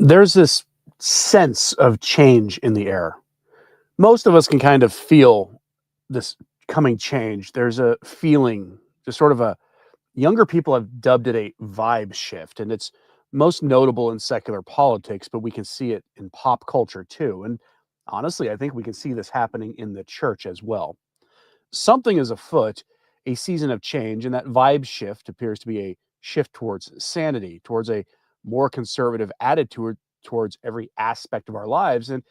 There's this sense of change in the air. Most of us can kind of feel this coming change. There's a feeling, just sort of a younger people have dubbed it a vibe shift, and it's most notable in secular politics, but we can see it in pop culture too. And honestly, I think we can see this happening in the church as well. Something is afoot, a season of change, and that vibe shift appears to be a shift towards sanity, towards a more conservative attitude towards every aspect of our lives. And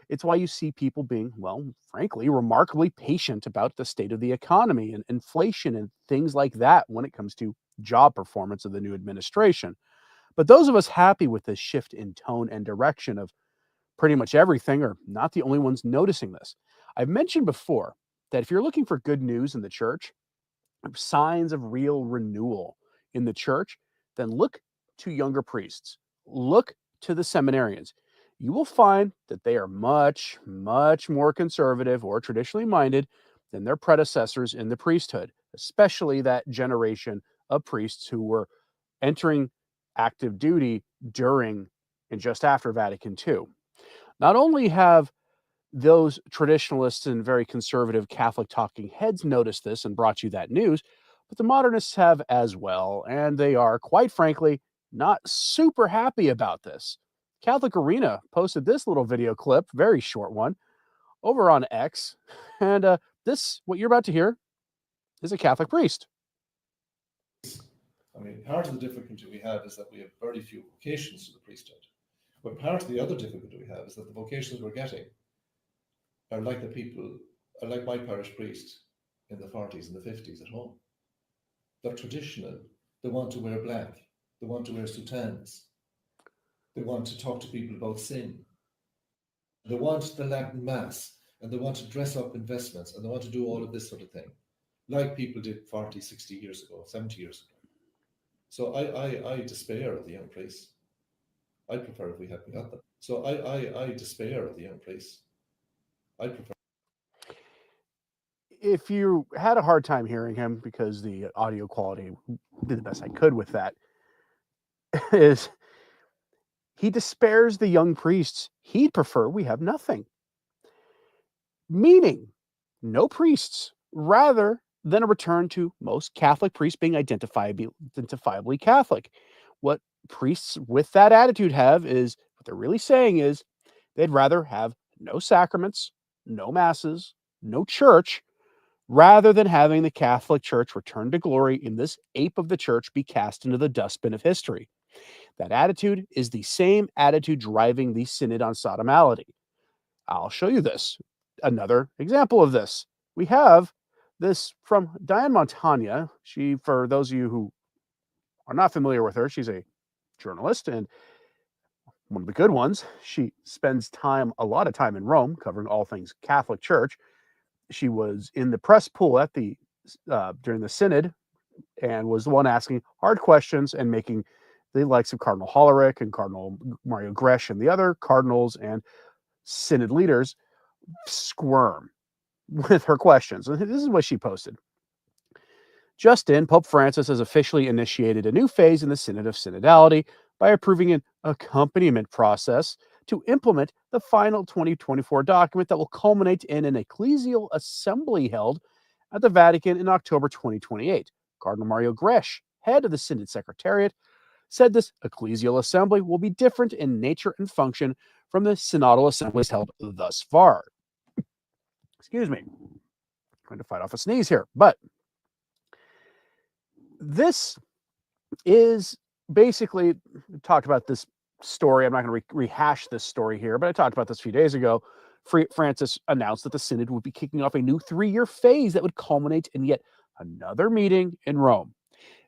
it's why you see people being, well, frankly, remarkably patient about the state of the economy and inflation and things like that when it comes to job performance of the new administration. But those of us happy with this shift in tone and direction of pretty much everything are not the only ones noticing this. I've mentioned before that if you're looking for good news in the church, signs of real renewal in the church, then look to younger priests, look to the seminarians. You will find that they are much, much more conservative or traditionally minded than their predecessors in the priesthood, especially that generation of priests who were entering active duty during and just after Vatican II. Not only have those traditionalists and very conservative Catholic talking heads noticed this and brought you that news, but the modernists have as well, and they are, quite frankly, not super happy about this. Catholic Arena posted this little video clip, very short one, over on X, and what you're about to hear, is a Catholic priest. I mean, part of the difficulty we have is that we have very few vocations to the priesthood. But part of the other difficulty we have is that the vocations we're getting are like my parish priest in the 40s and the 50s at home. They're traditional. They want to wear black. They want to wear soutanas. They want to talk to people about sin. They want the Latin Mass, and they want to dress up in vestments, and they want to do all of this sort of thing, like people did 40, 60 years ago, 70 years ago. So I despair of the young priests. I prefer if we hadn't got them. So I despair of the young priests. I prefer. If you had a hard time hearing him because the audio quality did the best I could with that, is he despairs the young priests. He'd prefer we have nothing. Meaning, no priests, rather than a return to most Catholic priests being identifiably Catholic. What priests with that attitude have is, what they're really saying is, they'd rather have no sacraments, no masses, no church, rather than having the Catholic Church return to glory and this ape of the church be cast into the dustbin of history. That attitude is the same attitude driving the Synod on Synodality. I'll show you this. Another example of this. We have this from Diane Montagna. She, for those of you who are not familiar with her, she's a journalist and one of the good ones. She spends a lot of time in Rome, covering all things Catholic Church. She was in the press pool at during the Synod and was the one asking hard questions and making the likes of Cardinal Hollerich and Cardinal Mario Gresh and the other cardinals and Synod leaders squirm with her questions. And this is what she posted. Just in, Pope Francis has officially initiated a new phase in the Synod of Synodality by approving an accompaniment process to implement the final 2024 document that will culminate in an ecclesial assembly held at the Vatican in October 2028. Cardinal Mario Gresh, head of the Synod Secretariat, said this ecclesial assembly will be different in nature and function from the synodal assemblies held thus far. Excuse me. I'm trying to fight off a sneeze here. But this is basically, talked about this story. I'm not going to rehash this story here, but I talked about this a few days ago. Francis announced that the Synod would be kicking off a new 3-year phase that would culminate in yet another meeting in Rome.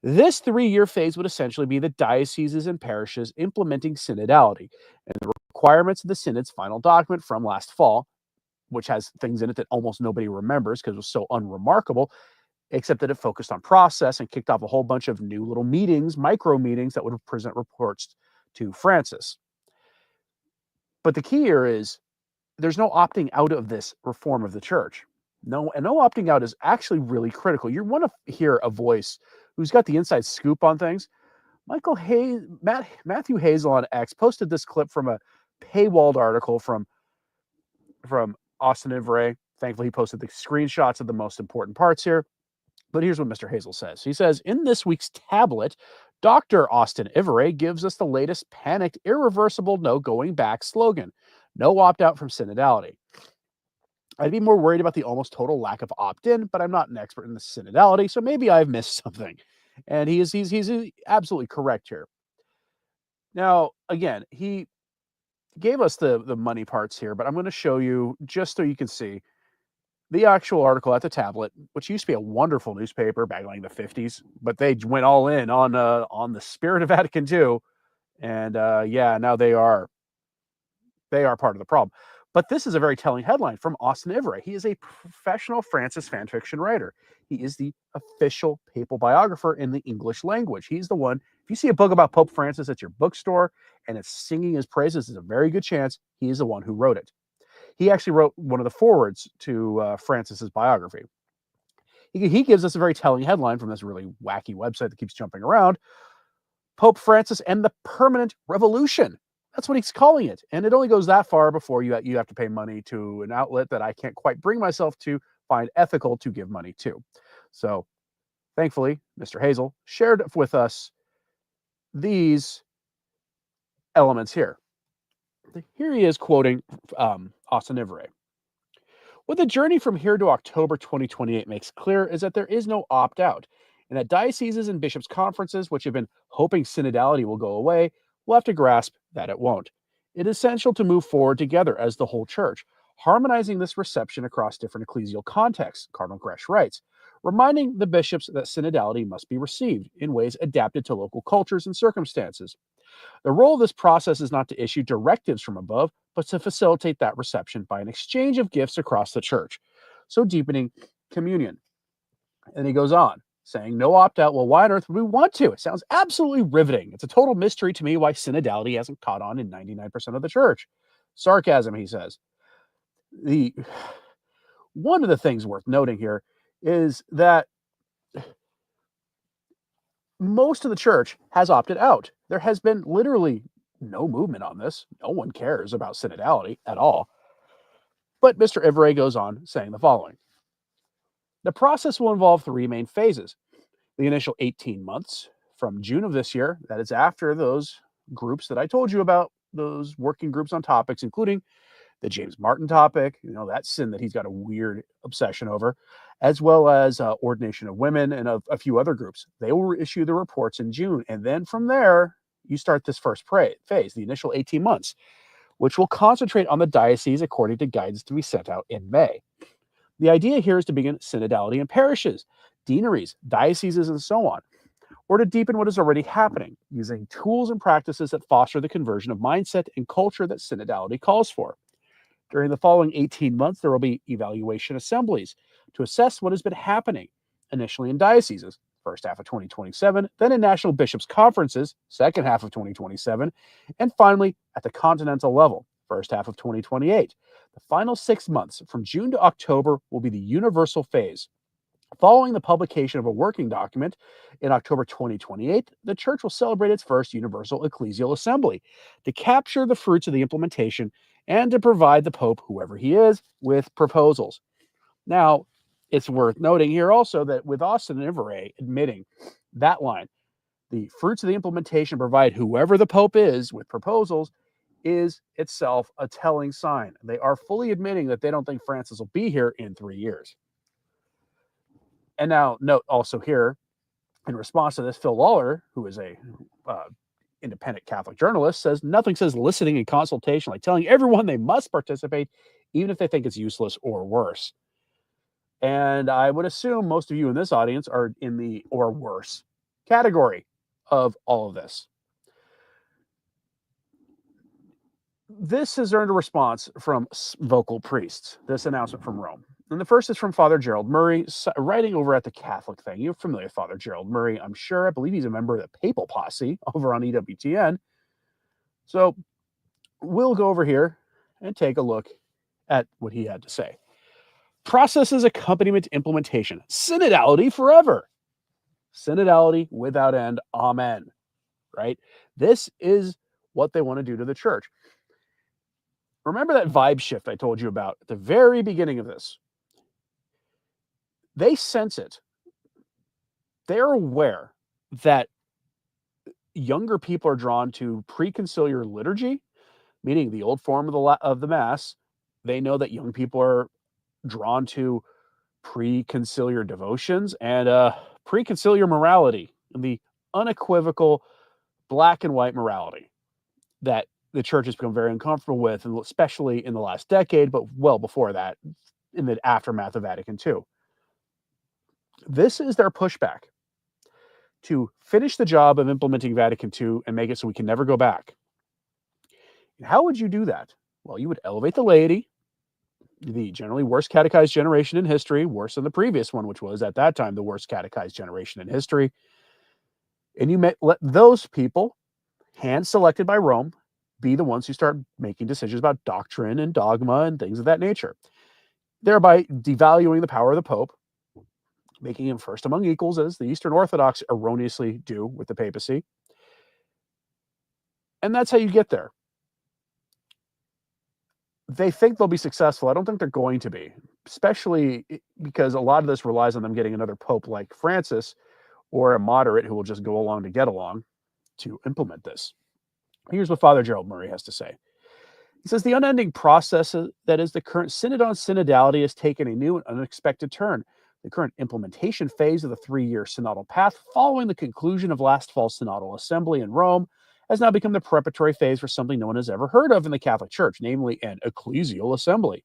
This 3-year phase would essentially be the dioceses and parishes implementing synodality and the requirements of the Synod's final document from last fall, which has things in it that almost nobody remembers because it was so unremarkable, except that it focused on process and kicked off a whole bunch of new little meetings, micro meetings that would present reports to Francis. But the key here is there's no opting out of this reform of the church. No opting out is actually really critical. You want to hear a voice who's got the inside scoop on things. Matthew Hazel on X posted this clip from a paywalled article from Austin Ivray. Thankfully, he posted the screenshots of the most important parts here. But here's what Mr. Hazel says. He says, in this week's tablet, Dr. Austin Ivray gives us the latest panicked, irreversible, no going back slogan. No opt-out from synodality. I'd be more worried about the almost total lack of opt-in, but I'm not an expert in the synodality, so maybe I've missed something. And he's absolutely correct here. Now, again, he gave us the money parts here, but I'm going to show you just so you can see the actual article at the tablet, which used to be a wonderful newspaper back in like the 50s, but they went all in on the spirit of Vatican II, and now they are part of the problem. But this is a very telling headline from Austin Ivray. He is a professional Francis fan fiction writer. He is the official papal biographer in the English language. He's the one. If you see a book about Pope Francis at your bookstore and it's singing his praises, there's a very good chance he is the one who wrote it. He actually wrote one of the forwards to Francis's biography. He gives us a very telling headline from this really wacky website that keeps jumping around. Pope Francis and the Permanent Revolution. That's what he's calling it. And it only goes that far before you have to pay money to an outlet that I can't quite bring myself to find ethical to give money to. So thankfully, Mr. Hazel shared with us these elements here. Here he is quoting Austin Ivray. What the journey from here to October 2028 makes clear is that there is no opt-out, and that dioceses and bishops' conferences, which have been hoping synodality will go away, will have to grasp that it won't. It is essential to move forward together as the whole church, harmonizing this reception across different ecclesial contexts, Cardinal Gresh writes, reminding the bishops that synodality must be received in ways adapted to local cultures and circumstances. The role of this process is not to issue directives from above, but to facilitate that reception by an exchange of gifts across the church, so deepening communion. And he goes on, saying, no opt-out. Well, why on earth would we want to? It sounds absolutely riveting. It's a total mystery to me why synodality hasn't caught on in 99% of the church. Sarcasm, he says. One of the things worth noting here is that most of the church has opted out. There has been literally no movement on this. No one cares about synodality at all. But Mr. Ivray goes on saying the following. The process will involve three main phases. The initial 18 months from June of this year, that is after those groups that I told you about, those working groups on topics, including the James Martin topic, that sin that he's got a weird obsession over, as well as ordination of women and a few other groups. They will issue the reports in June. And then from there, you start this first phase, the initial 18 months, which will concentrate on the diocese according to guidance to be sent out in May. The idea here is to begin synodality in parishes, deaneries, dioceses, and so on, or to deepen what is already happening, using tools and practices that foster the conversion of mindset and culture that synodality calls for. During the following 18 months, there will be evaluation assemblies to assess what has been happening, initially in dioceses, first half of 2027, then in national bishops' conferences, second half of 2027, and finally at the continental level, first half of 2028. The final 6 months, from June to October, will be the universal phase. Following the publication of a working document in October 2028, the Church will celebrate its first universal ecclesial assembly to capture the fruits of the implementation and to provide the Pope, whoever he is, with proposals. Now, it's worth noting here also that with Austin Ivray admitting that line, the fruits of the implementation provide whoever the Pope is with proposals, is itself a telling sign. They are fully admitting that they don't think Francis will be here in 3 years. And now, note also here, in response to this, Phil Lawler, who is a independent Catholic journalist, says nothing says listening and consultation like telling everyone they must participate, even if they think it's useless or worse. And I would assume most of you in this audience are in the or worse category of all of this. This has earned a response from vocal priests, this announcement from Rome. And the first is from Father Gerald Murray, writing over at the Catholic Thing. You're familiar with Father Gerald Murray, I'm sure. I believe he's a member of the Papal Posse over on EWTN. So we'll go over here and take a look at what he had to say. Processes, accompaniment, implementation. Synodality forever. Synodality without end. Amen. right? This is what they want to do to the church. Remember that vibe shift I told you about at the very beginning of this? They sense it. They're aware that younger people are drawn to preconciliar liturgy, meaning the old form of the Mass. They know that young people are drawn to preconciliar devotions and preconciliar morality, and the unequivocal black and white morality that the church has become very uncomfortable with, and especially in the last decade, but well before that, in the aftermath of Vatican II. This is their pushback to finish the job of implementing Vatican II and make it so we can never go back. How would you do that? Well, you would elevate the laity, the generally worst catechized generation in history, worse than the previous one, which was at that time the worst catechized generation in history. And you let those people, hand selected by Rome, be the ones who start making decisions about doctrine and dogma and things of that nature, thereby devaluing the power of the Pope, making him first among equals, as the Eastern Orthodox erroneously do with the papacy. And that's how you get there. They think they'll be successful. I don't think they're going to be, especially because a lot of this relies on them getting another pope like Francis or a moderate who will just go along to get along to implement this. Here's what Father Gerald Murray has to say. He says, the unending process that is the current Synod on Synodality has taken a new and unexpected turn. The current implementation phase of the 3-year synodal path following the conclusion of last fall's synodal assembly in Rome has now become the preparatory phase for something no one has ever heard of in the Catholic Church, namely an ecclesial assembly.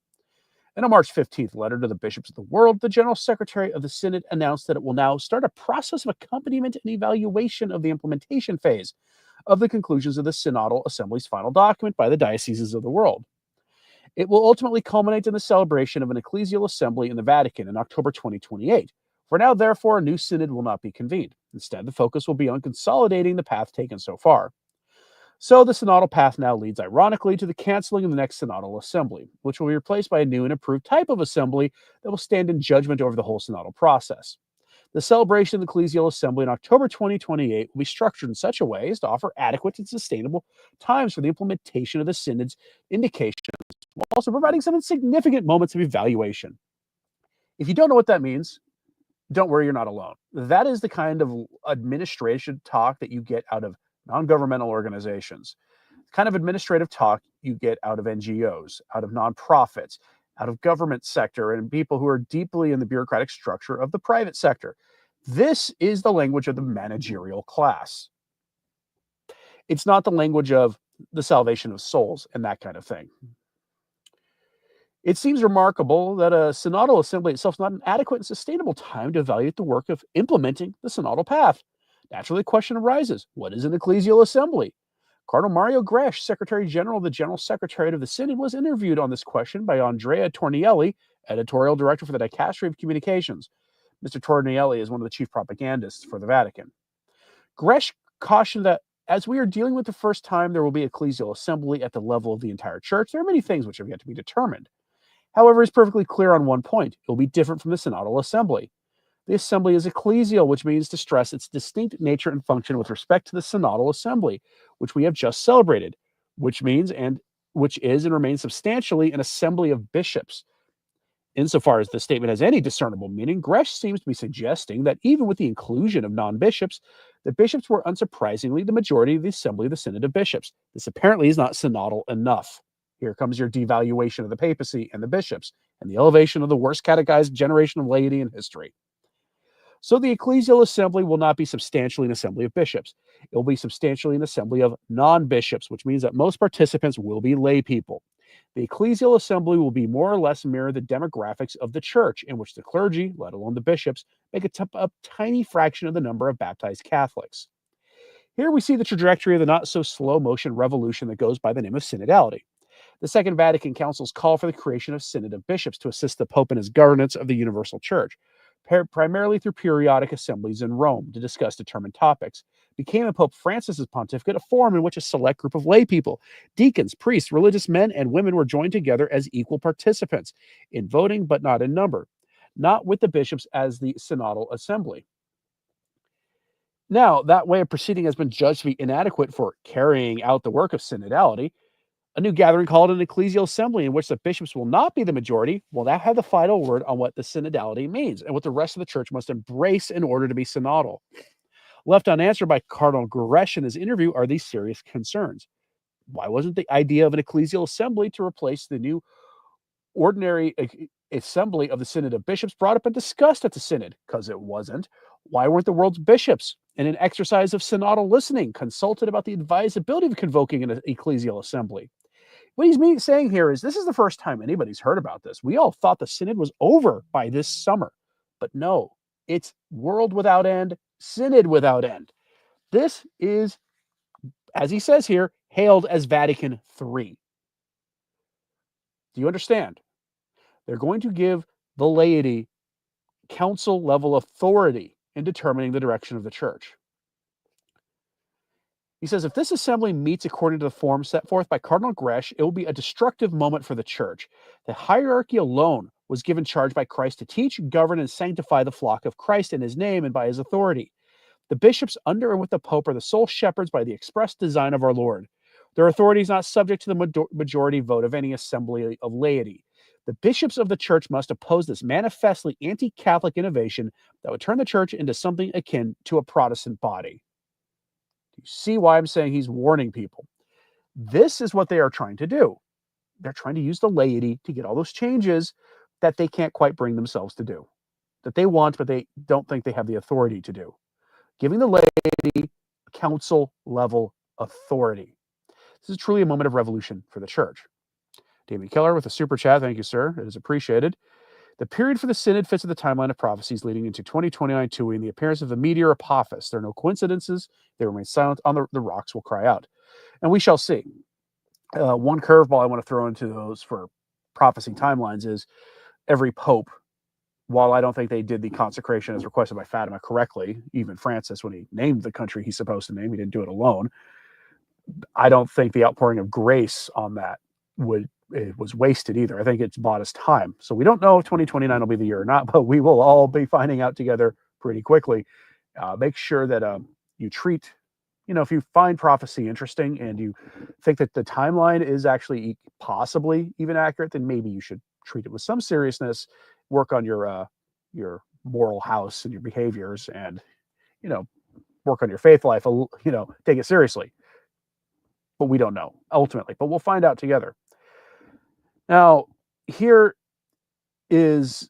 In a March 15th letter to the bishops of the world, the General Secretary of the Synod announced that it will now start a process of accompaniment and evaluation of the implementation phase of the conclusions of the Synodal Assembly's final document by the dioceses of the world. It will ultimately culminate in the celebration of an ecclesial assembly in the Vatican in October 2028. For now, therefore, a new synod will not be convened. Instead, the focus will be on consolidating the path taken so far. So the synodal path now leads, ironically, to the canceling of the next synodal assembly, which will be replaced by a new and improved type of assembly that will stand in judgment over the whole synodal process. The celebration of the ecclesial assembly in October 2028 will be structured in such a way as to offer adequate and sustainable times for the implementation of the synod's indications, while also providing some significant moments of evaluation. If you don't know what that means, don't worry, you're not alone. That is the kind of administration talk that you get out of non-governmental organizations, the kind of administrative talk you get out of NGOs, out of nonprofits, out of government sector, and people who are deeply in the bureaucratic structure of the private sector. This is the language of the managerial class. It's not the language of the salvation of souls and that kind of thing. It seems remarkable that a synodal assembly itself is not an adequate and sustainable time to evaluate the work of implementing the synodal path. Naturally, the question arises, what is an ecclesial assembly? Cardinal Mario Gresh, Secretary General of the General Secretariat of the Synod, was interviewed on this question by Andrea Tornielli, Editorial Director for the Dicastery of Communications. Mr. Tornielli is one of the chief propagandists for the Vatican. Gresh cautioned that as we are dealing with the first time there will be ecclesial assembly at the level of the entire church, there are many things which have yet to be determined. However, it's perfectly clear on one point. It will be different from the synodal assembly. The assembly is ecclesial, which means to stress its distinct nature and function with respect to the synodal assembly, which we have just celebrated, which is and remains substantially an assembly of bishops. Insofar as the statement has any discernible meaning, Gresh seems to be suggesting that even with the inclusion of non-bishops, the bishops were unsurprisingly the majority of the assembly of the Synod of Bishops. This apparently is not synodal enough. Here comes your devaluation of the papacy and the bishops, and the elevation of the worst catechized generation of laity in history. So the ecclesial assembly will not be substantially an assembly of bishops. It will be substantially an assembly of non-bishops, which means that most participants will be lay people. The ecclesial assembly will be more or less mirror the demographics of the church, in which the clergy, let alone the bishops, make a tiny fraction of the number of baptized Catholics. Here we see the trajectory of the not-so-slow motion revolution that goes by the name of synodality. The Second Vatican Council's call for the creation of Synod of Bishops to assist the Pope in his governance of the universal church, primarily through periodic assemblies in Rome to discuss determined topics, became in Pope Francis's pontificate a forum in which a select group of lay people, deacons, priests, religious men, and women were joined together as equal participants in voting, but not in number, not with the bishops as the synodal assembly. Now, that way of proceeding has been judged to be inadequate for carrying out the work of synodality. A new gathering called an ecclesial assembly, in which the bishops will not be the majority, will now have the final word on what the synodality means and what the rest of the church must embrace in order to be synodal. Left unanswered by Cardinal Gresh in his interview are these serious concerns. Why wasn't the idea of an ecclesial assembly to replace the new ordinary assembly of the Synod of Bishops brought up and discussed at the Synod? Because it wasn't. Why weren't the world's bishops, in an exercise of synodal listening, consulted about the advisability of convoking an ecclesial assembly? What he's saying here is this is the first time anybody's heard about this. We all thought the Synod was over by this summer, but no, it's world without end, Synod without end. This is, as he says here, hailed as Vatican III. Do you understand? They're going to give the laity council level authority in determining the direction of the church. He says, if this assembly meets according to the form set forth by Cardinal Gresh, it will be a destructive moment for the church. The hierarchy alone was given charge by Christ to teach, govern, and sanctify the flock of Christ in his name and by his authority. The bishops under and with the Pope are the sole shepherds by the express design of our Lord. Their authority is not subject to the majority vote of any assembly of laity. The bishops of the church must oppose this manifestly anti-Catholic innovation that would turn the church into something akin to a Protestant body. You see why I'm saying he's warning people? This is what they are trying to do. They're trying to use the laity to get all those changes that they can't quite bring themselves to do, that they want, but they don't think they have the authority to do. Giving the laity council level authority. This is truly a moment of revolution for the church. David Keller with a super chat. Thank you, sir. It is appreciated. The period for the Synod fits in the timeline of prophecies leading into 2029 Tui and the appearance of the meteor Apophis. There are no coincidences. They remain silent. On the rocks will cry out. And we shall see. One curveball I want to throw into those for prophecy timelines is every pope, while I don't think they did the consecration as requested by Fatima correctly, even Francis, when he named the country he's supposed to name, he didn't do it alone. I don't think the outpouring of grace on that was wasted either. I think it's bought us time. So we don't know if 2029 will be the year or not, but we will all be finding out together pretty quickly. Make sure that you treat, if you find prophecy interesting and you think that the timeline is actually possibly even accurate, then maybe you should treat it with some seriousness, work on your moral house and your behaviors, and, work on your faith life, take it seriously. But we don't know ultimately, but we'll find out together. Now, here is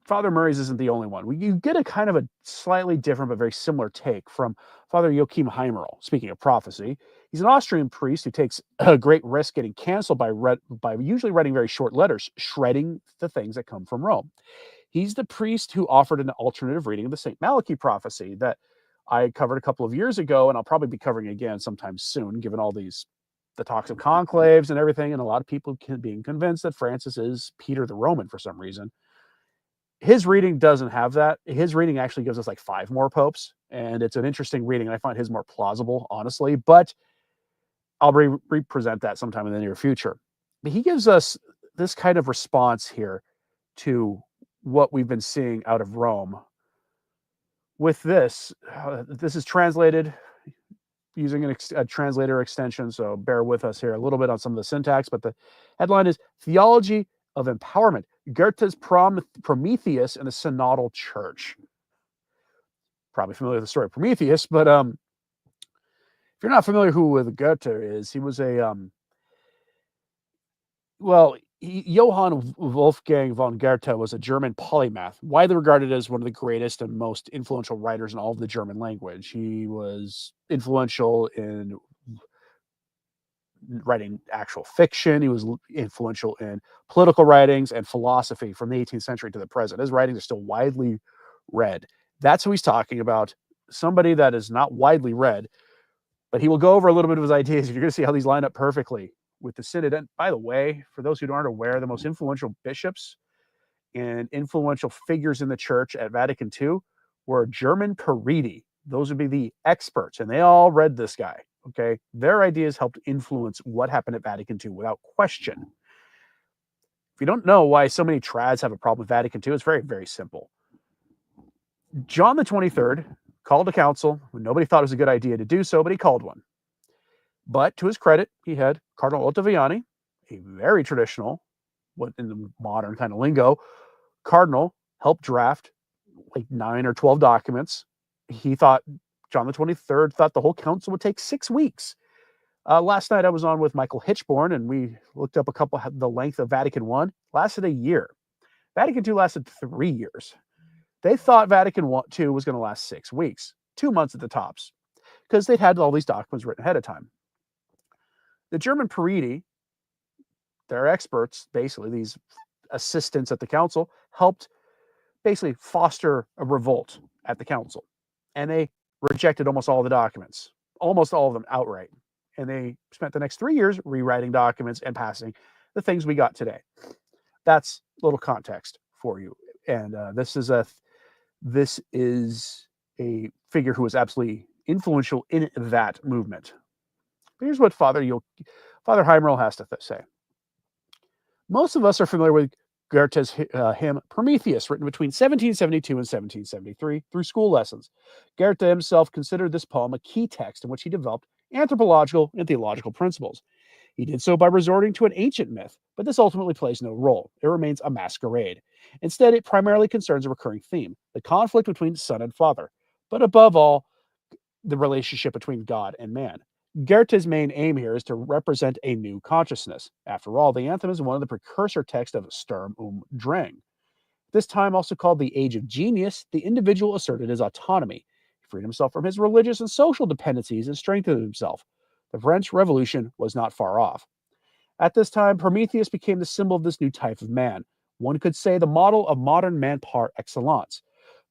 Father Murray's isn't the only one. You get a kind of a slightly different but very similar take from Father Joachim Heimerl. Speaking of prophecy, he's an Austrian priest who takes a great risk getting canceled by usually writing very short letters, shredding the things that come from Rome. He's the priest who offered an alternative reading of the St. Malachi prophecy that I covered a couple of years ago, and I'll probably be covering again sometime soon, given all the talks of conclaves and everything, and a lot of people being convinced that Francis is Peter the Roman for some reason. His reading doesn't have that. His reading actually gives us like 5 more popes, and it's an interesting reading, and I find his more plausible, honestly, but I'll represent that sometime in the near future. But he gives us this kind of response here to what we've been seeing out of Rome. With this is translated using a translator extension, so bear with us here a little bit on some of the syntax, but the headline is Theology of Empowerment, Goethe's Prometheus and the Synodal Church. Probably familiar with the story of Prometheus, but if you're not familiar with Goethe is, he was Johann Wolfgang von Goethe was a German polymath, widely regarded as one of the greatest and most influential writers in all of the German language. He was influential in writing actual fiction. He was influential in political writings and philosophy from the 18th century to the present. His writings are still widely read. That's who he's talking about, somebody that is not widely read, but he will go over a little bit of his ideas. You're going to see how these line up perfectly with the Synod. And by the way, for those who aren't aware, the most influential bishops and influential figures in the church at Vatican II were German Periti. Those would be the experts, and they all read this guy. Okay, their ideas helped influence what happened at Vatican II without question. If you don't know why so many trads have a problem with Vatican II, it's very, very simple. John the 23rd called a council when nobody thought it was a good idea to do so, but he called one. But to his credit, he had Cardinal Ottaviani, a very traditional, what in the modern kind of lingo, cardinal, helped draft like 9 or 12 documents. He thought John the 23rd thought the whole council would take 6 weeks. Last night I was on with Michael Hitchborn, and we looked up the length of Vatican I. Lasted a year. Vatican II lasted 3 years. They thought Vatican II was going to last 6 weeks, 2 months at the tops, because they'd had all these documents written ahead of time. The German Pariti, their experts, basically these assistants at the council, helped basically foster a revolt at the council. And they rejected almost all the documents, almost all of them outright. And they spent the next 3 years rewriting documents and passing the things we got today. That's a little context for you. And this is a figure who was absolutely influential in that movement. Here's what Father Heimerl has to say. Most of us are familiar with Goethe's hymn Prometheus, written between 1772 and 1773 through school lessons. Goethe himself considered this poem a key text in which he developed anthropological and theological principles. He did so by resorting to an ancient myth, but this ultimately plays no role. It remains a masquerade. Instead, it primarily concerns a recurring theme, the conflict between son and father, but above all, the relationship between God and man. Goethe's main aim here is to represent a new consciousness. After all, the anthem is one of the precursor texts of Sturm und Drang. This time, also called the Age of Genius, the individual asserted his autonomy. He freed himself from his religious and social dependencies and strengthened himself. The French Revolution was not far off. At this time, Prometheus became the symbol of this new type of man. One could say the model of modern man par excellence.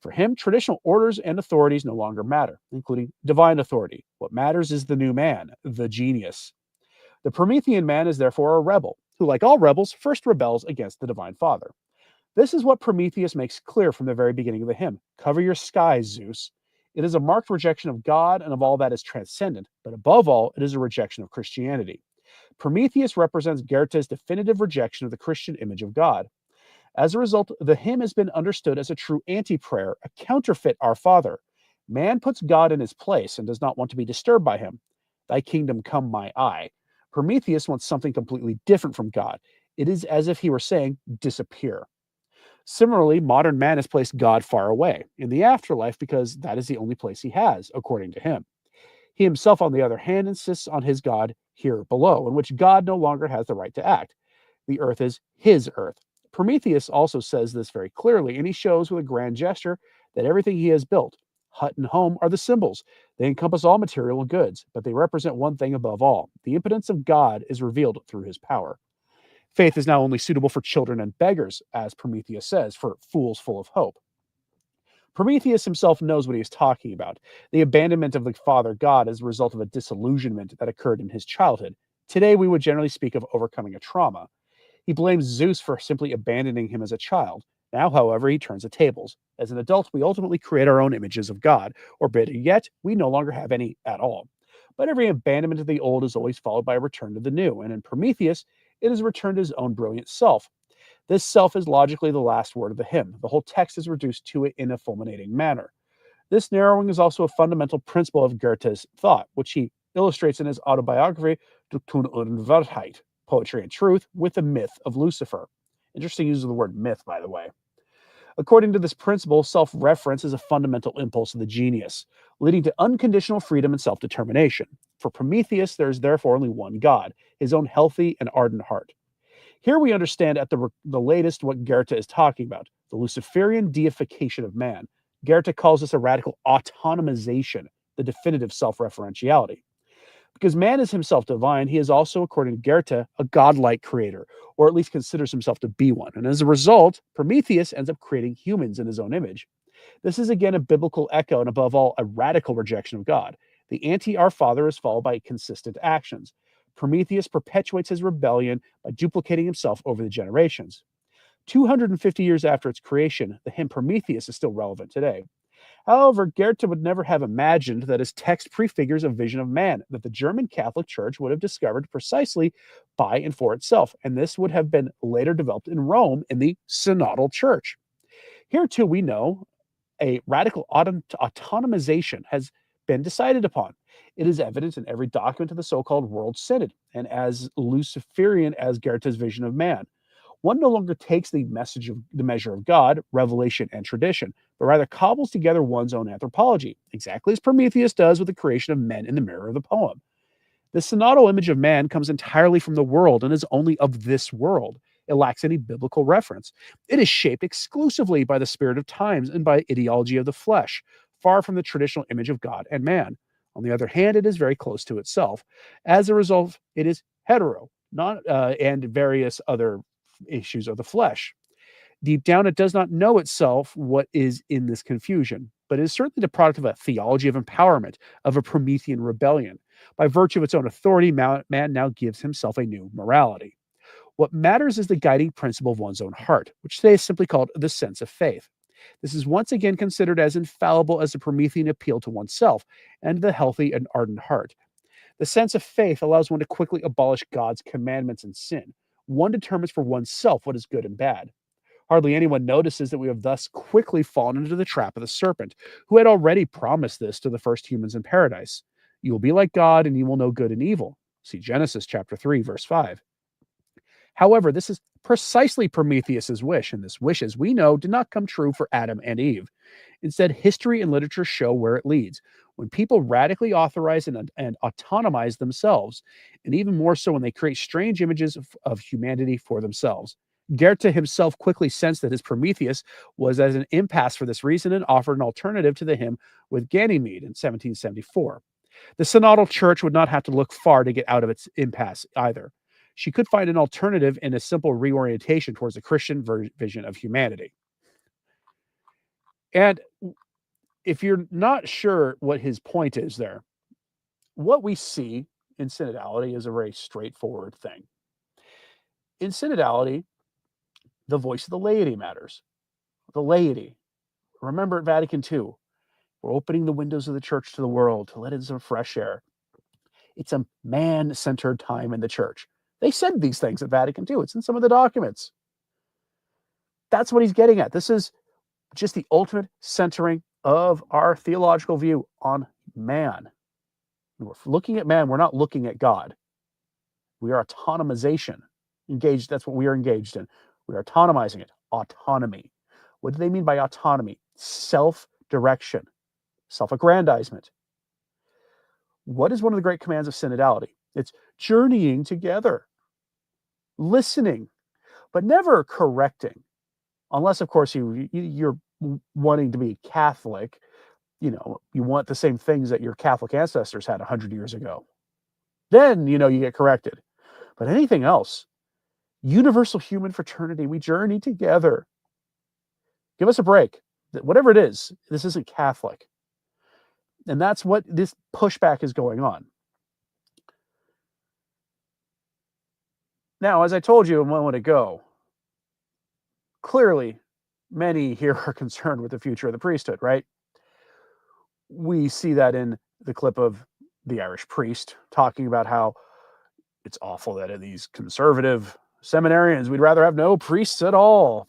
For him, traditional orders and authorities no longer matter, including divine authority. What matters is the new man, the genius. The Promethean man is therefore a rebel, who, like all rebels, first rebels against the divine father. This is what Prometheus makes clear from the very beginning of the hymn. Cover your skies, Zeus. It is a marked rejection of God and of all that is transcendent, but above all, it is a rejection of Christianity. Prometheus represents Goethe's definitive rejection of the Christian image of God. As a result, the hymn has been understood as a true anti-prayer, a counterfeit Our Father. Man puts God in his place and does not want to be disturbed by him. Thy kingdom come, my eye. Prometheus wants something completely different from God. It is as if he were saying, disappear. Similarly, modern man has placed God far away, in the afterlife, because that is the only place he has, according to him. He himself, on the other hand, insists on his God here below, in which God no longer has the right to act. The earth is his earth. Prometheus also says this very clearly, and he shows with a grand gesture that everything he has built, hut and home, are the symbols. They encompass all material goods, but they represent one thing above all. The impotence of God is revealed through his power. Faith is now only suitable for children and beggars, as Prometheus says, for fools full of hope. Prometheus himself knows what he is talking about. The abandonment of the Father God is a result of a disillusionment that occurred in his childhood. Today, we would generally speak of overcoming a trauma. He blames Zeus for simply abandoning him as a child. Now, however, he turns the tables. As an adult, we ultimately create our own images of God, or better yet, we no longer have any at all. But every abandonment of the old is always followed by a return to the new, and in Prometheus, it is a return to his own brilliant self. This self is logically the last word of the hymn. The whole text is reduced to it in a fulminating manner. This narrowing is also a fundamental principle of Goethe's thought, which he illustrates in his autobiography, Tun und Wahrheit, Poetry and Truth, with the myth of Lucifer. Interesting use of the word myth, by the way. According to this principle, self-reference is a fundamental impulse of the genius, leading to unconditional freedom and self-determination. For Prometheus, there is therefore only one God, his own healthy and ardent heart. Here we understand at the latest what Goethe is talking about, the Luciferian deification of man. Goethe calls this a radical autonomization, the definitive self-referentiality. Because man is himself divine, he is also, according to Goethe, a godlike creator, or at least considers himself to be one. And as a result, Prometheus ends up creating humans in his own image. This is again a biblical echo and above all, a radical rejection of God. The anti-Our Father is followed by consistent actions. Prometheus perpetuates his rebellion by duplicating himself over the generations. 250 years after its creation, the hymn Prometheus is still relevant today. However, Goethe would never have imagined that his text prefigures a vision of man that the German Catholic Church would have discovered precisely by and for itself, and this would have been later developed in Rome in the Synodal Church. Here, too, we know a radical autonomization has been decided upon. It is evident in every document of the so-called World Synod, and as Luciferian as Goethe's vision of man. One no longer takes the measure of God, revelation, and tradition, but rather cobbles together one's own anthropology, exactly as Prometheus does with the creation of men in the mirror of the poem. The synodal image of man comes entirely from the world and is only of this world. It lacks any biblical reference. It is shaped exclusively by the spirit of times and by ideology of the flesh, far from the traditional image of God and man. On the other hand, it is very close to itself. As a result, it is hetero, and various other issues of the flesh. Deep down, it does not know itself what is in this confusion, but it is certainly the product of a theology of empowerment, of a Promethean rebellion. By virtue of its own authority, man now gives himself a new morality. What matters is the guiding principle of one's own heart, which today is simply called the sense of faith. This is once again considered as infallible as the Promethean appeal to oneself and the healthy and ardent heart. The sense of faith allows one to quickly abolish God's commandments and sin. One determines for oneself what is good and bad. Hardly anyone notices that we have thus quickly fallen into the trap of the serpent, who had already promised this to the first humans in paradise. You will be like God, and you will know good and evil. See Genesis chapter 3, verse 5. However, this is precisely Prometheus's wish, and this wish, as we know, did not come true for Adam and Eve. Instead, history and literature show where it leads. When people radically authorize and autonomize themselves, and even more so when they create strange images of humanity for themselves. Goethe himself quickly sensed that his Prometheus was as an impasse for this reason and offered an alternative to the hymn with Ganymede in 1774. The synodal church would not have to look far to get out of its impasse either. She could find an alternative in a simple reorientation towards the Christian vision of humanity. And if you're not sure what his point is there, what we see in synodality is a very straightforward thing. In synodality, the voice of the laity matters. The laity. Remember at Vatican II, we're opening the windows of the church to the world to let in some fresh air. It's a man-centered time in the church. They said these things at Vatican II. It's in some of the documents. That's what he's getting at. This is just the ultimate centering of our theological view on man. When we're looking at man, we're not looking at God. We are autonomization. Engaged, that's what we are engaged in. We are autonomizing it. Autonomy. What do they mean by autonomy? Self-direction, self-aggrandizement. What is one of the great commands of synodality? It's journeying together, listening, but never correcting. Unless, of course, you're wanting to be Catholic, you want the same things that your Catholic ancestors had 100 years ago. Then, you get corrected. But anything else, universal human fraternity, we journey together. Give us a break. Whatever it is, this isn't Catholic. And that's what this pushback is going on. Now, as I told you a moment ago, clearly, many here are concerned with the future of the priesthood, right? We see that in the clip of the Irish priest talking about how it's awful that in these conservative seminarians, we'd rather have no priests at all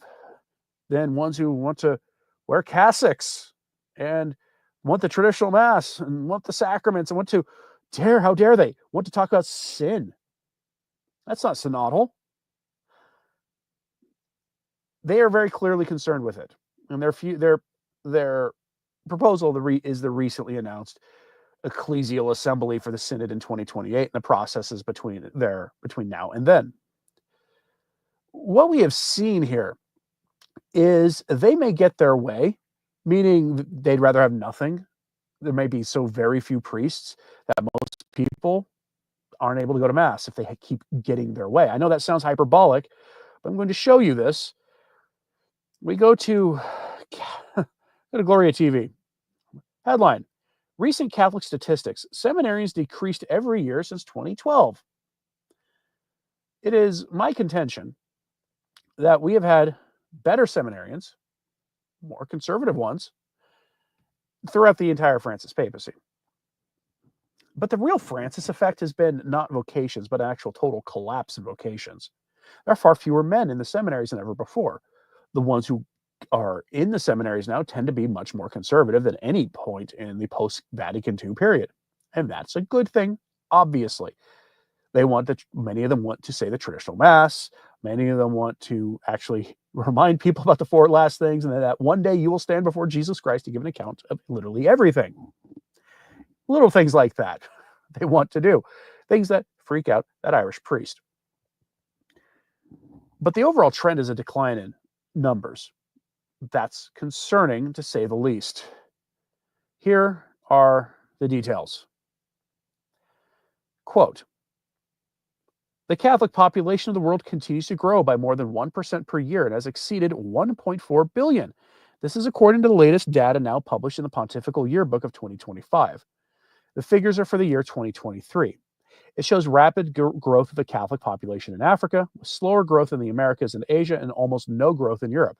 than ones who want to wear cassocks and want the traditional mass and want the sacraments and want to how dare they want to talk about sin. That's not synodal. They are very clearly concerned with it. And their proposal is the recently announced Ecclesial assembly for the Synod in 2028 and the processes between now and then. What we have seen here is they may get their way, meaning they'd rather have nothing. There may be so very few priests that most people aren't able to go to Mass if they keep getting their way. I know that sounds hyperbolic, but I'm going to show you this. We go to Gloria TV. Headline: Recent Catholic statistics. Seminarians decreased every year since 2012. It is my contention that we have had better seminarians, more conservative ones, throughout the entire Francis papacy. But the real Francis effect has been not vocations, but an actual total collapse in vocations. There are far fewer men in the seminaries than ever before. The ones who are in the seminaries now tend to be much more conservative than any point in the post-Vatican II period. And that's a good thing, obviously. Many of them want to say the traditional mass. Many of them want to actually remind people about the four last things, and that one day you will stand before Jesus Christ to give an account of literally everything. Little things like that they want to do. Things that freak out that Irish priest. But the overall trend is a decline in numbers. That's concerning, to say the least. Here are the details. Quote, the Catholic population of the world continues to grow by more than 1% per year and has exceeded 1.4 billion. This is according to the latest data now published in the Pontifical Yearbook of 2025. The figures are for the year 2023. It shows rapid growth of the Catholic population in Africa, with slower growth in the Americas and Asia, and almost no growth in Europe.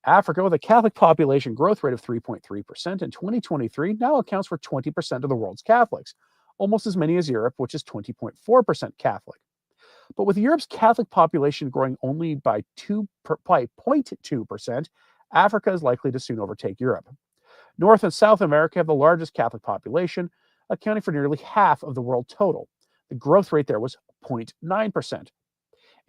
Africa, with a Catholic population growth rate of 3.3% in 2023, now accounts for 20% of the world's Catholics, almost as many as Europe, which is 20.4% Catholic. But with Europe's Catholic population growing only by 0.2%, Africa is likely to soon overtake Europe. North and South America have the largest Catholic population, accounting for nearly half of the world total. The growth rate there was 0.9%.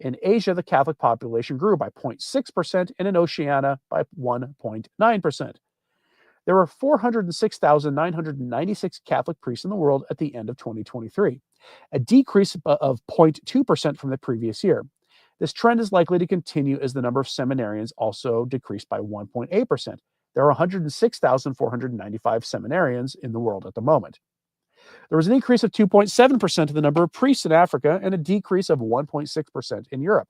In Asia, the Catholic population grew by 0.6%, and in Oceania by 1.9%. There were 406,996 Catholic priests in the world at the end of 2023, a decrease of 0.2% from the previous year. This trend is likely to continue as the number of seminarians also decreased by 1.8%. There are 106,495 seminarians in the world at the moment. There was an increase of 2.7% in the number of priests in Africa and a decrease of 1.6% in Europe.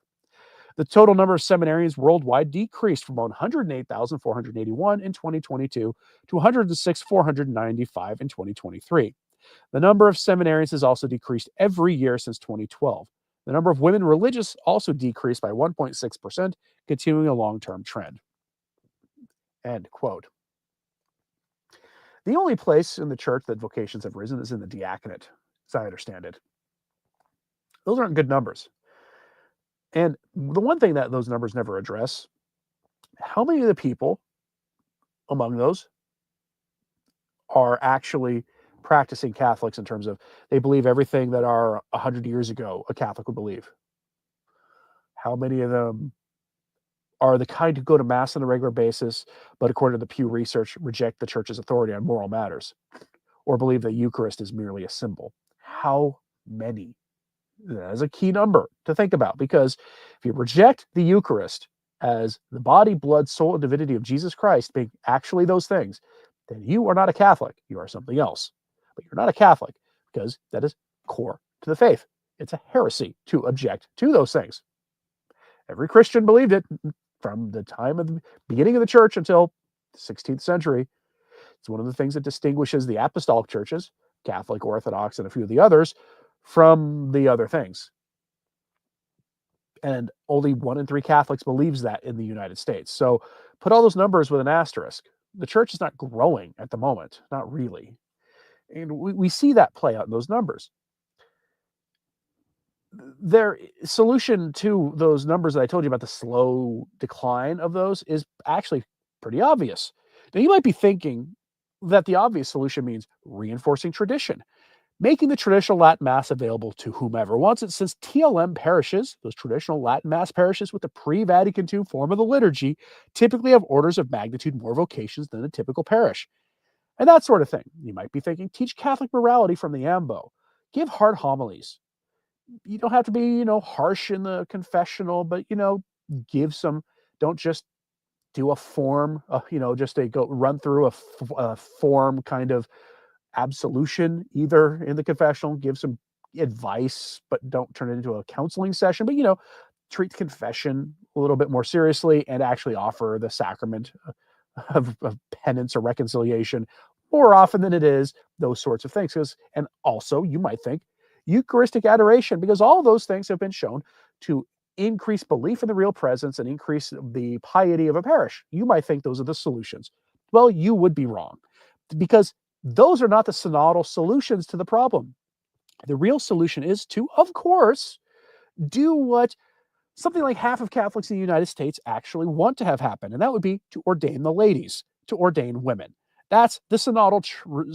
The total number of seminarians worldwide decreased from 108,481 in 2022 to 106,495 in 2023. The number of seminarians has also decreased every year since 2012. The number of women religious also decreased by 1.6%, continuing a long-term trend. End quote. The only place in the church that vocations have risen is in the diaconate, as I understand it. Those aren't good numbers. And the one thing that those numbers never address, how many of the people among those are actually practicing Catholics in terms of they believe everything that 100 years ago a Catholic would believe? How many of them are the kind who go to Mass on a regular basis, but according to the Pew Research, reject the Church's authority on moral matters, or believe the Eucharist is merely a symbol? How many? That is a key number to think about, because if you reject the Eucharist as the body, blood, soul, and divinity of Jesus Christ being actually those things, then you are not a Catholic. You are something else. But you're not a Catholic because that is core to the faith. It's a heresy to object to those things. Every Christian believed it from the time of the beginning of the church until the 16th century. It's one of the things that distinguishes the apostolic churches, Catholic, Orthodox, and a few of the others, from the other things. And only 1 in 3 Catholics believes that in the United States. So put all those numbers with an asterisk. The church is not growing at the moment, not really. And we see that play out in those numbers. Their solution to those numbers that I told you about, the slow decline of those, is actually pretty obvious. Now, you might be thinking that the obvious solution means reinforcing tradition, making the traditional Latin Mass available to whomever wants it, since TLM parishes, those traditional Latin Mass parishes with the pre-Vatican II form of the liturgy, typically have orders of magnitude more vocations than a typical parish. And that sort of thing. You might be thinking, teach Catholic morality from the ambo. Give hard homilies. You don't have to be, harsh in the confessional, but, give some, don't just do a form, just a go run through a form kind of absolution either in the confessional. Give some advice, but don't turn it into a counseling session. But, treat confession a little bit more seriously and actually offer the sacrament of penance or reconciliation more often than it is those sorts of things. And also, you might think Eucharistic adoration, because all those things have been shown to increase belief in the real presence and increase the piety of a parish. You might think those are the solutions. Well, you would be wrong, because those are not the synodal solutions to the problem. The real solution is to, of course, do what something like half of Catholics in the United States actually want to have happen, and that would be to ordain the ladies, to ordain women. That's the synodal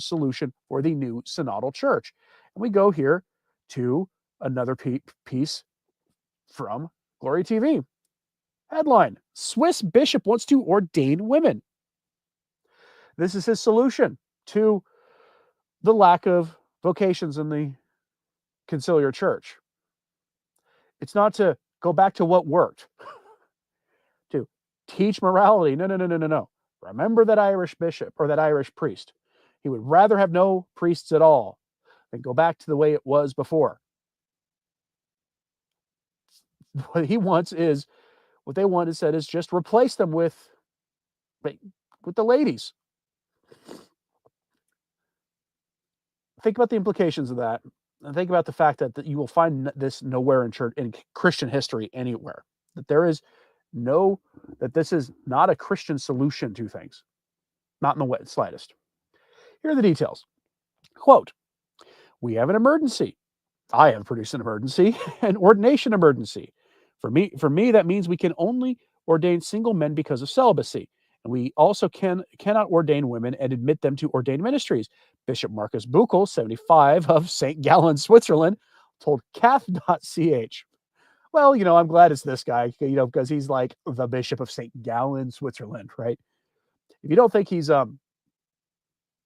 solution for the new synodal church. And we go here to another piece from Glory TV. Headline: Swiss bishop wants to ordain women. This is his solution to the lack of vocations in the conciliar church. It's not to go back to what worked, to teach morality. No. Remember that Irish bishop or that Irish priest. He would rather have no priests at all than go back to the way it was before. What he wants is, what they want instead is just replace them with the ladies. Think about the implications of that, and think about the fact that you will find this nowhere in church, in Christian history, anywhere. That this is not a Christian solution to things, not in the slightest. Here are the details. Quote: "We have an emergency. I have produced an emergency, an ordination emergency. For me, that means we can only ordain single men because of celibacy. And we also cannot ordain women and admit them to ordained ministries." Bishop Marcus Buchel, 75, of St. Gallen, Switzerland, told cath.ch. Well, I'm glad it's this guy, because he's like the Bishop of St. Gallen, Switzerland, right? If you don't think he's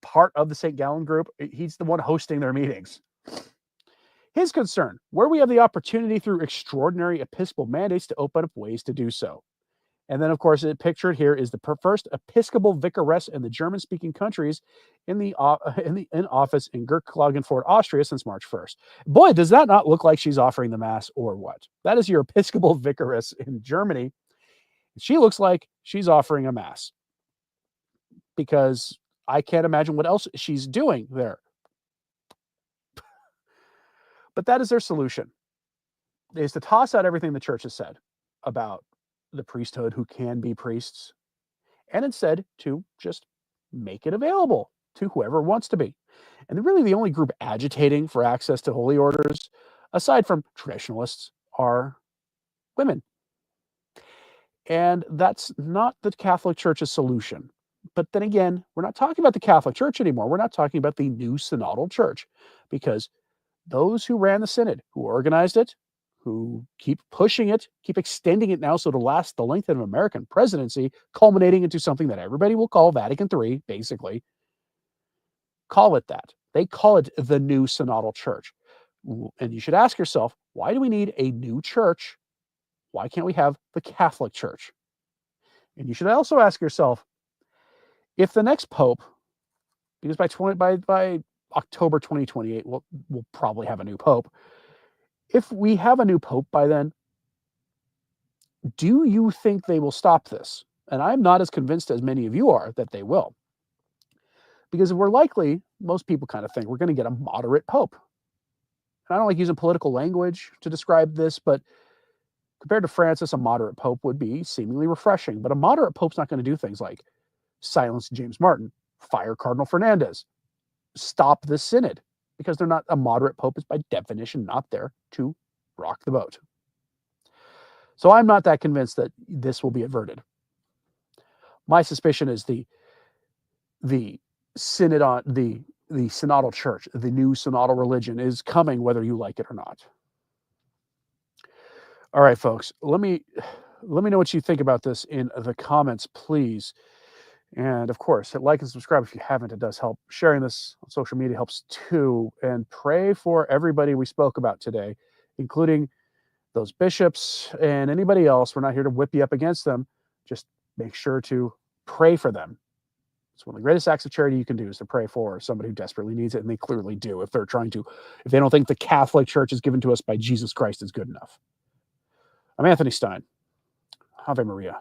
part of the St. Gallen group, he's the one hosting their meetings. His concern: where we have the opportunity through extraordinary episcopal mandates to open up ways to do so. And then, of course, pictured here is the first Episcopal vicaress in the German-speaking countries in office in Klagenfurt, Austria, since March 1st. Boy, does that not look like she's offering the Mass or what? That is your Episcopal vicaress in Germany. She looks like she's offering a Mass, because I can't imagine what else she's doing there. But that is their solution, is to toss out everything the church has said about the priesthood, who can be priests, and instead to just make it available to whoever wants to be. And really the only group agitating for access to holy orders, aside from traditionalists, are women. And that's not the Catholic Church's solution. But then again, we're not talking about the Catholic Church anymore. We're not talking about the new synodal church, because those who ran the synod, who organized it, who keep pushing it, keep extending it now so to last the length of an American presidency, culminating into something that everybody will call Vatican III, basically, call it that. They call it the new synodal church. And you should ask yourself, why do we need a new church? Why can't we have the Catholic Church? And you should also ask yourself, if the next pope, because by October 2028, we'll probably have a new pope. If we have a new pope by then, do you think they will stop this? And I'm not as convinced as many of you are that they will. Because we're likely, most people kind of think, we're going to get a moderate pope. And I don't like using political language to describe this, but compared to Francis, a moderate pope would be seemingly refreshing. But a moderate pope's not going to do things like silence James Martin, fire Cardinal Fernandez, stop the synod, because they're not. A moderate pope is by definition not there to rock the boat. So I'm not that convinced that this will be averted. My suspicion is the synod on the synodal church, the new synodal religion, is coming whether you like it or not. All right, folks, let me know what you think about this in the comments, please. And of course, hit like and subscribe if you haven't. It does help. Sharing this on social media helps too. And pray for everybody we spoke about today, including those bishops and anybody else. We're not here to whip you up against them. Just make sure to pray for them. It's one of the greatest acts of charity you can do, is to pray for somebody who desperately needs it. And they clearly do, if they don't think the Catholic Church is given to us by Jesus Christ is good enough. I'm Anthony Stine. Ave Maria.